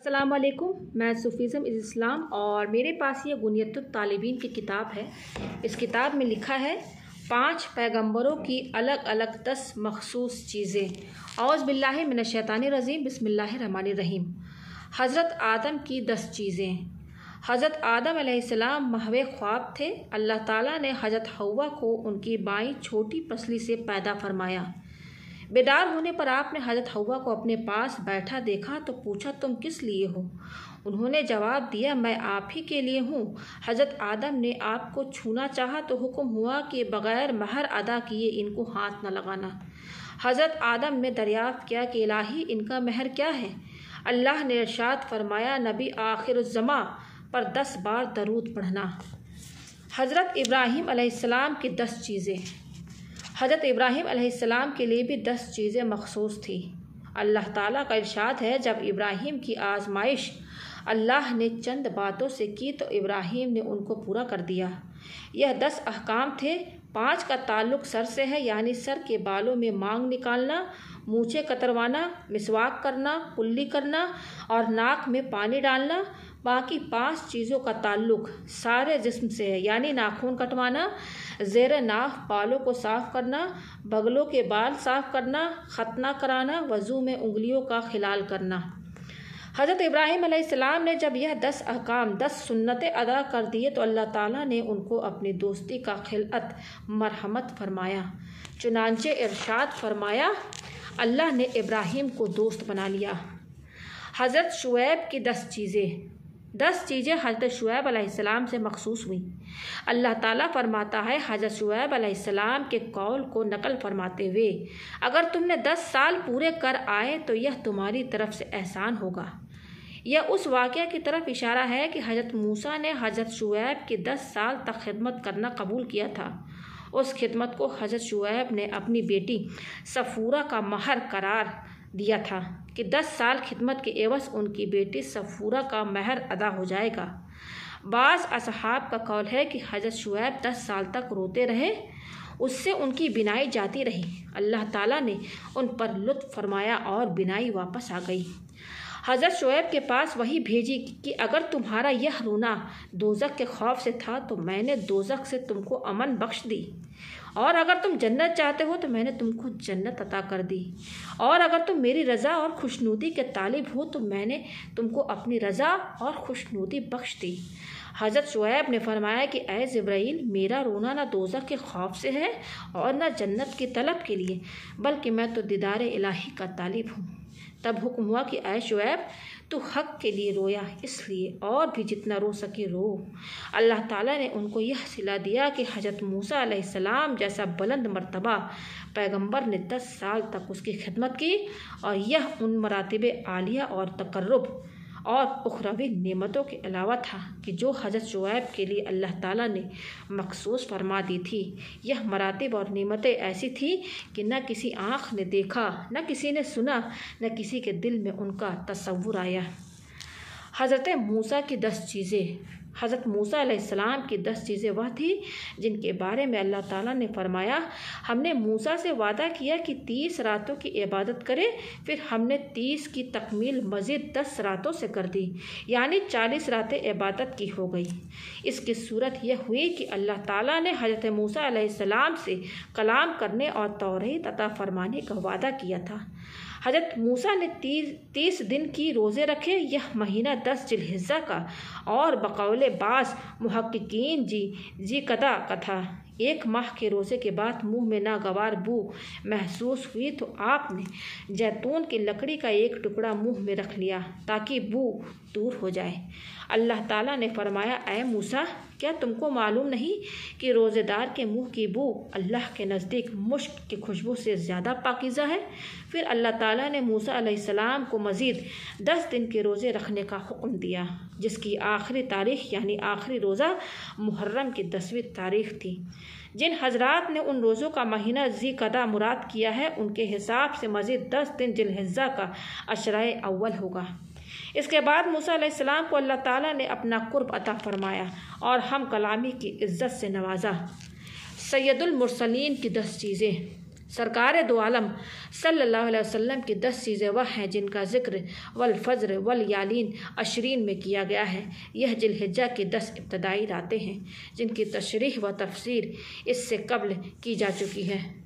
अस्सलाम वालेकुम। मैं सूफीज़म इस्लाम और मेरे पास ये गुनियतुत तालिबीन की किताब है। इस किताब में लिखा है 5 पैगंबरों की अलग अलग 10 मखसूस चीज़ें। औज़ बिल्लाहि मिनश शैतानिर रजीम, बिस्मिल्लाहिर रहमानिर रहीम। हज़रत आदम की 10 चीज़ें। हज़रत आदम अलैहिस्सलाम महवे ख्वाब थे। अल्लाह ताला ने हज़रत हव्वा को उनकी बाईं छोटी पसली से पैदा फरमाया। बेदार होने पर आपने हज़रत हव्वा को अपने पास बैठा देखा तो पूछा, तुम किस लिए हो? उन्होंने जवाब दिया, मैं आप ही के लिए हूँ। हज़रत आदम ने आपको छूना चाहा तो हुक्म हुआ कि बग़ैर महर अदा किए इनको हाथ न लगाना। हज़रत आदम ने दरियाफ़्त किया कि इलाही, इनका महर क्या है? अल्लाह ने इरशाद फरमाया, नबी आखिरुज़्ज़मा पर 10 बार दरूद पढ़ना। हज़रत इब्राहीम अलैहिस्सलाम की 10 चीज़ें। हज़रत इब्राहीम अलैहिस्सलाम के लिए भी 10 चीज़ें मखसूस थी। अल्लाह ताला का इरशाद है, जब इब्राहीम की आजमाइश अल्लाह ने चंद बातों से की तो इब्राहीम ने उनको पूरा कर दिया। यह 10 अहकाम थे। 5 का ताल्लुक़ सर से है, यानी सर के बालों में मांग निकालना, मूछें कतरवाना, मिसवाक करना, कुल्ली करना और नाक में पानी डालना। बाकी 5 चीज़ों का ताल्लुक़ सारे जिस्म से है, यानी नाखून कटवाना, ज़ेर नाफ बालों को साफ़ करना, बगलों के बाल साफ़ करना, खतना कराना, वज़ू में उंगलियों का खिलाल करना। हज़रत इब्राहीम अलैहिस्सलाम ने जब यह 10 अहकाम 10 सुन्नतें अदा कर दिए तो अल्लाह ताला ने उनको अपनी दोस्ती का खिलअत मरहमत फरमाया। चुनांचे इरशाद फरमाया, अल्लाह ने इब्राहीम को दोस्त बना लिया। हज़रत शुएब की 10 चीज़ें। 10 चीज़ें हज़रत शुएब अलैहिस्सलाम से मखसूस हुई। अल्लाह ताला फरमाता है हज़रत शुएब अलैहिस्सलाम के कौल को नकल फरमाते हुए, अगर तुमने 10 साल पूरे कर आए तो यह तुम्हारी तरफ से एहसान होगा। यह उस वाक़या की तरफ इशारा है कि हज़रत मूसा ने हज़रत शुएब की 10 साल तक खिदमत करना कबूल किया था। उस खिदमत को हज़रत शुएब ने अपनी बेटी सफ़ूरा का महर करार दिया था कि 10 साल खिदमत के एवज़ उनकी बेटी सफ़ूरा का महर अदा हो जाएगा। बाज़ असहाब का कौल है कि हज़रत शुएब 10 साल तक रोते रहे, उससे उनकी बिनाई जाती रही। अल्लाह ताला ने उन पर लुत्फ़ फरमाया और बिनाई वापस आ गई। हज़रत शुएब के पास वही भेजी कि अगर तुम्हारा यह रोना दोज़ख के खौफ से था तो मैंने दोज़ख से तुमको अमन बख्श दी, और अगर तुम जन्नत चाहते हो तो मैंने तुमको जन्नत अता कर दी, और अगर तुम मेरी रज़ा और खुशनूदी के तालिब हो तो मैंने तुमको अपनी रज़ा और खुशनूदी बख्श दी। हज़रत शुएब ने फरमाया कि ऐ जिब्राइल, मेरा रोना ना दोज़ख के खौफ से है और न जन्नत की तलब के लिए, बल्कि मैं तो दीदार इलाही का तालिब हूँ। तब हुक्म हुआ कि ऐ शुएब, तू हक़ के लिए रोया, इसलिए और भी जितना रो सके रो। अल्लाह ताला ने उनको यह सिला दिया कि हज़रत मूसा अलैहिस्सलाम जैसा बुलंद मर्तबा पैगंबर ने 10 साल तक उसकी खिदमत की, और यह उन मरातिब आलिया और तकर्रुब और उखरवी नेमतों के अलावा था कि जो हज़रत शुएब के लिए अल्लाह ताला ने मखसूस फरमा दी थी। यह मरातिब और नेमतें ऐसी थी कि न किसी आँख ने देखा, न किसी ने सुना, न किसी के दिल में उनका तसव्वुर आया। हज़रत मूसा की 10 चीज़ें। हज़रत मूसा अलैहिस्सलाम की 10 चीज़ें वह थी जिनके बारे में अल्लाह ताला ने फरमाया, हमने मूसा से वादा किया कि 30 रातों की इबादत करे, फिर हमने 30 की तकमील मज़ीद 10 रातों से कर दी, यानी 40 रातें इबादत की हो गई। इसकी सूरत यह हुई कि अल्लाह ताला ने हज़रत मूसा अलैहिस्सलाम से कलाम करने और तौरीत अता फरमाने का वादा किया था। हज़रत मूसा ने 30 दिन की रोज़े रखे। यह महीना 10 जिलहिज्जा का और बकौले बाज़ मुहक्किकीन जी कदा का था। 1 माह के रोज़े के बाद मुंह में नागवार बू महसूस हुई तो आपने जैतून की लकड़ी का एक टुकड़ा मुंह में रख लिया ताकि बू दूर हो जाए। अल्लाह ताला ने फरमाया, ऐ मूसा, क्या तुमको मालूम नहीं कि रोज़ेदार के मुंह की बू अल्लाह के नज़दीक मुश्क की खुशबू से ज़्यादा पाकीज़ा है? फिर अल्लाह ताला ने मूसा अलैहिस्सलाम को मज़ीद 10 दिन के रोज़े रखने का हुक्म दिया, जिसकी आखिरी तारीख़ यानी आखिरी रोज़ा मुहर्रम की 10वीं तारीख़ थी। जिन हजरात ने उन रोज़ों का महीना ज़िक़दा मुराद किया है, उनके हिसाब से मज़ीद 10 दिन जिलहिज्जा का अशराए अव्वल होगा। इसके बाद मूसा अलैहिस्सलाम को अल्लाह ताला ने अपना कुर्ब अता फरमाया और हम कलामी की इज़्ज़त से नवाजा। सैयदुल मुरसलीन की 10 चीज़ें। सरकार दो आलम सल्लल्लाहु अलैहि वसल्लम की 10 चीज़ें वह हैं जिनका ज़िक्र वल फज्र वल यालीन अशरीन में किया गया है। यह जिलहिज्जा की 10 इब्तदाई रातें हैं जिनकी तशरीह व तफसीर इससे कब्ल की जा चुकी है।